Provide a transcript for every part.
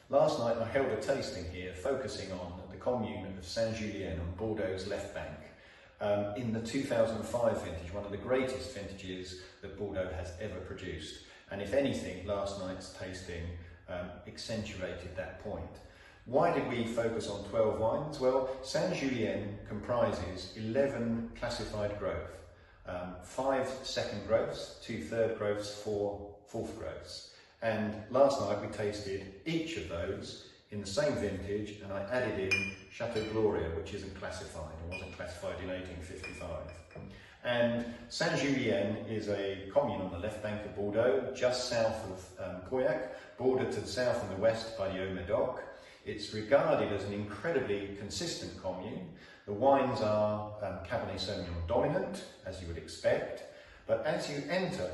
Last night I held a tasting here focusing on the commune of Saint-Julien on Bordeaux's left bank in the 2005 vintage, one of the greatest vintages that Bordeaux has ever produced. And if anything, last night's tasting accentuated that point. Why did we focus on 12 wines? Well, Saint-Julien comprises 11 classified growth, 5 second growths, 2 third growths, 4 fourth growths. And last night we tasted each of those in the same vintage, and I added in Chateau Gloria, which isn't classified, or wasn't classified in 1855. And Saint-Julien is a commune on the left bank of Bordeaux, just south of Pauillac, bordered to the south and the west by the Haut-Médoc. It's regarded as an incredibly consistent commune. The wines are Cabernet Sauvignon dominant, as you would expect, but as you enter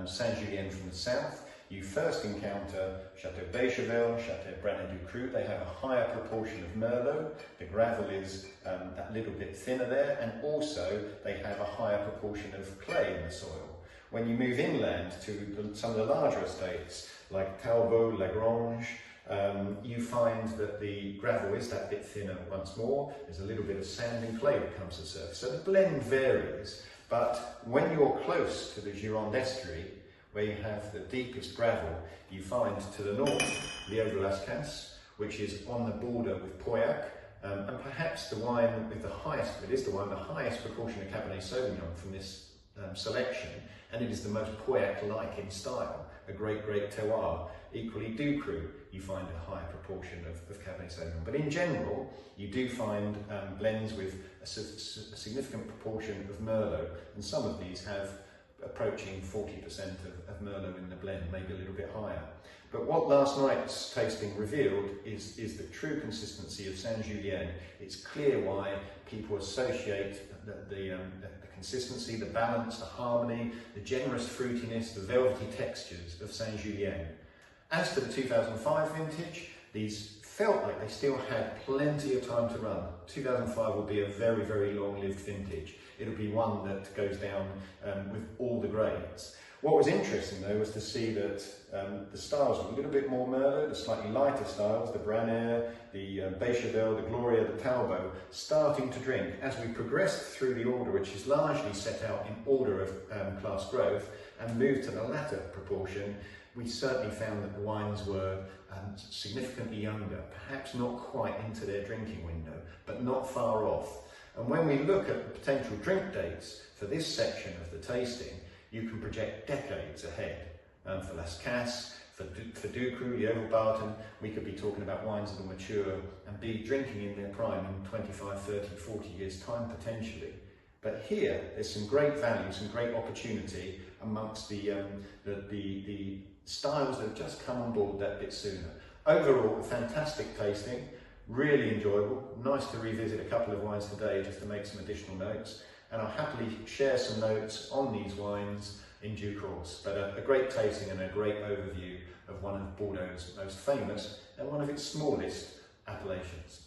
Saint-Julien from the south, you first encounter Chateau Béchevel, Chateau Branet-Ducru. They have a higher proportion of Merlot. The gravel is that little bit thinner there, and also they have a higher proportion of clay in the soil. When you move inland to some of the larger estates, like Talbot, Lagrange, you find that the gravel is that bit thinner once more. There's a little bit of sand and clay that comes to the surface. So the blend varies, but when you're close to the Gironde estuary, where you have the deepest gravel, you find to the north Léoville-Las Cases, which is on the border with Pauillac, and perhaps the wine with the highest, it is the wine with the highest proportion of Cabernet Sauvignon from this selection, and it is the most Pauillac-like in style, a great terroir. Equally Ducru, you find a higher proportion of Cabernet Sauvignon. But in general, you do find blends with a significant proportion of Merlot, and some of these have approaching 40% of Merlot in the blend, maybe a little bit higher. But what last night's tasting revealed is the true consistency of Saint-Julien. It's clear why people associate the consistency, the balance, the harmony, the generous fruitiness, the velvety textures of Saint-Julien. As for the 2005 vintage, these felt like they still had plenty of time to run. 2005 will be a very, very long-lived vintage. It'll be one that goes down with all the grades. What was interesting though was to see that the styles were a little bit more Merlot, the slightly lighter styles, the Branet, the Béchevel, the Gloria, the Talbot, starting to drink. As we progressed through the order, which is largely set out in order of class growth, and moved to the latter proportion, we certainly found that the wines were significantly younger, perhaps not quite into their drinking window, but not far off. And when we look at the potential drink dates for this section of the tasting, you can project decades ahead. For Las Cases, for Ducru, the Oval-Barton, we could be talking about wines that will mature and be drinking in their prime in 25, 30, 40 years' time potentially. But here, there's some great value, some great opportunity amongst the styles that have just come on board that bit sooner. Overall, a fantastic tasting, really enjoyable. Nice to revisit a couple of wines today just to make some additional notes. And I'll happily share some notes on these wines in due course. But a great tasting and a great overview of one of Bordeaux's most famous and one of its smallest appellations.